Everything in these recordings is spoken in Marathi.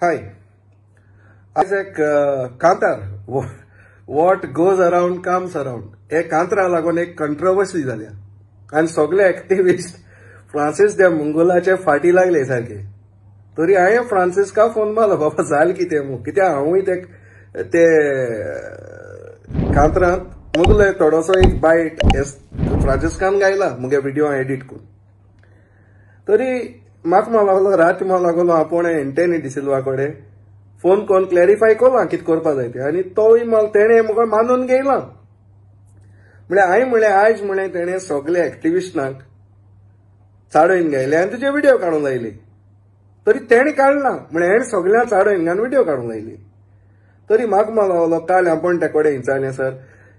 हाय आज एक कांतार what goes around comes around हे कांतरा लागून एक कंट्रोवर्सी जाल्या आणि सगळे एक्टिविस्ट फ्रांसिस दे मंगोलाचे फाटी लागले सारखे. तरी हांवें फ्रांसिस्का फोन मारलो, बाबा जाल कितें मू कित्याक हांवूय ते कांतरांत मुगले थोडोसो एक बायट फ्रांसिस्कान गायला मुगे व्हिडिओ एडिट करून. तरी म्हाका म्हणूंक लागलो रात म्हणूंक लागलो आपूण एंटनी डिसिल्वा कडेन फोन करून क्लॅरिफाय केलां कितें करपा जाय तें, आनी तोय तेणें म्हाका मानून घेयला. म्हळ्यार हांवें म्हळें आयज म्हळें तेणें सगळे एक्टिविस्टांक चाडोवन घायले आनी तुजे व्हिडिओ काडूंक लायले. तरी तेणें काडना म्हळ्यार हेणें सगळ्यांक चाडोवन घालून व्हिडिओ काडूंक लायली. तरी म्हाका म्हणूंक लागलो काल आपूण ते कडेन विचारलें सर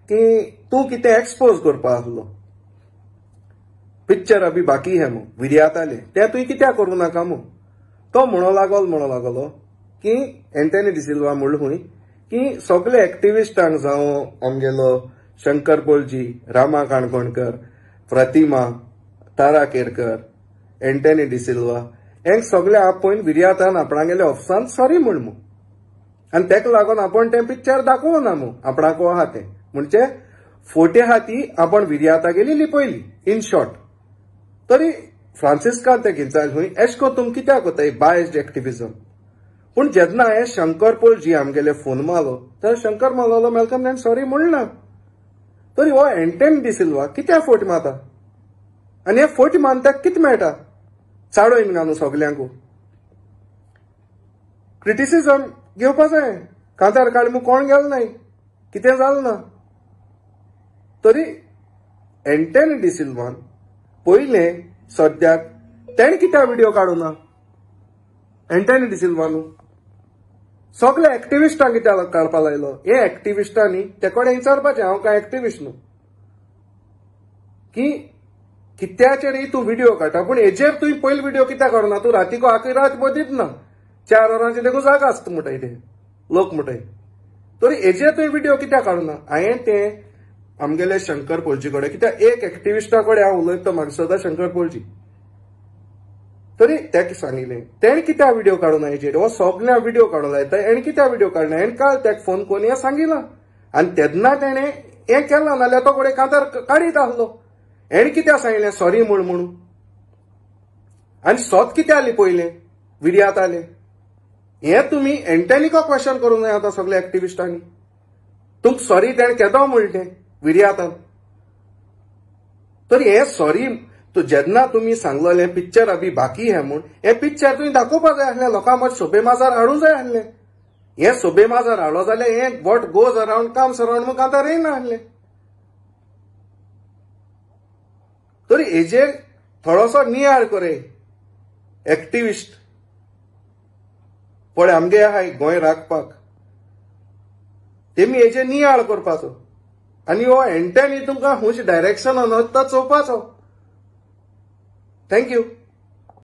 की तूं कितें एक्सपोज करपा आसलो, पिक्चर अभी बाकी है मू विर्याताले ते तुवें कित्याक करूं नाका मू. तो म्हणूंक लागलो की एंटनी डिसिल्वा म्हणलो हुंय की सगळे एक्टिविस्टांक जावं आमगेलो शंकर पोलजी, रामा काणकोणकर, प्रतिमा, तारा केरकर, एंटनी डिसिल्वा हेंक सगळे आपण विर्यातान आपणागेले ऑफिसान सॉरी म्हण मू. आनी तेका लागून आपण तें पिक्चर दाखोवं ना मू आपणाक आहा तें म्हणजे फोटे आहा ती आपण विर्याता गेली लिपयली इन शॉर्ट. तरी फ्रांसिस्कान ते घेचाल हुंय एशको तुम कित्याक कोताय बायस्ड एक्टिविजम. पूण जेन्ना हांवें शंकर पोलजी आमगेले फोन मारलो तर शंकर मारलो मेलकम ताणें सॉरी म्हणना. तरी हो एंटनी डिसिल्वा कित्याक फोट मारता आनी हे फोट मारून ताका कितें मेळटा, चाडोवन घालून सगल्यांक. क्रिटिसिजम घेवपा जाय, कांतार काड मू कोण गेलो नाय, कितें जालें ना. तरी एंटनी डिसिल्वान पयलें सद्याक तेणें कित्याक व्हिडिओ काडूना एंटनी डिसिल्वानू सगळे एक्टिविस्टांक कित्याक काडपा लायलो. हे एक्टिविस्टांनी ते कडेन विचारपाचें हांव कांय एक्टिविस्ट न्हू की कित्याचेर तूं व्हिडिओ काडटा, पूण हेजेर तुवें पयलीं व्हिडिओ कित्याक काडूना. तूं रातीको आखी रात मदींच ना 4 वरांचेर देखून जागा आसता म्हणटाय ते लोक म्हणटाय. तरी हेजेर तुवें व्हिडिओ कित्याक काडूना. हांवें तें आमगेले शंकर पोलजी कडेन कित्याक एक एक्टिविस्टा कडेन हांव उलयता म्हाका सदां शंकर पोलजी. तरी तेका सांगिल्लें तेणें कित्याक व्हिडिओ काडूना हेजेर, हो सगळ्यांक व्हिडिओ काडूंक लायता हेणें कित्याक व्हिडिओ काडना. हेणें काल तेका फोन करून हें सांगिलां आनी तेन्ना तेणें हें केलां, नाल्यार तो कडेन कांतार काडीत आसलो. हेणें कित्याक सांगिल्लें सॉरी म्हणून आनी सोत कित्याक लिपयलें विर्यातालें. हें तुमी एंटनीका क्वेश्चन करूंक जाय आतां सगळ्या एक्टिविस्टांनी. तुमकां सॉरी तेणें केदो म्हणलें विर्यातान. तरी हे सॉरी जेन्ना तुमी सांगलेलें पिक्चर अभी बाकी है म्हूण हे पिक्चर तुवें दाखोवपा जाय आसलें, लोकांक मात सोबे माजार हाडूंक जाय आसलें. हे सोबे माजार हाडलो जाल्यार हें what goes around comes around म्हूण कांतार येयना आसलें. तरी हेजेर थोडोसो नियाळ करे एक्टिविस्ट पळय आमगे आहाय गोंय राखपाक, तेमी हेजेर नियाळ करपाचो आनी हो एंटनी तुमकां खूंयच डायरेक्शन तो चोवपाचो. थँक्यू.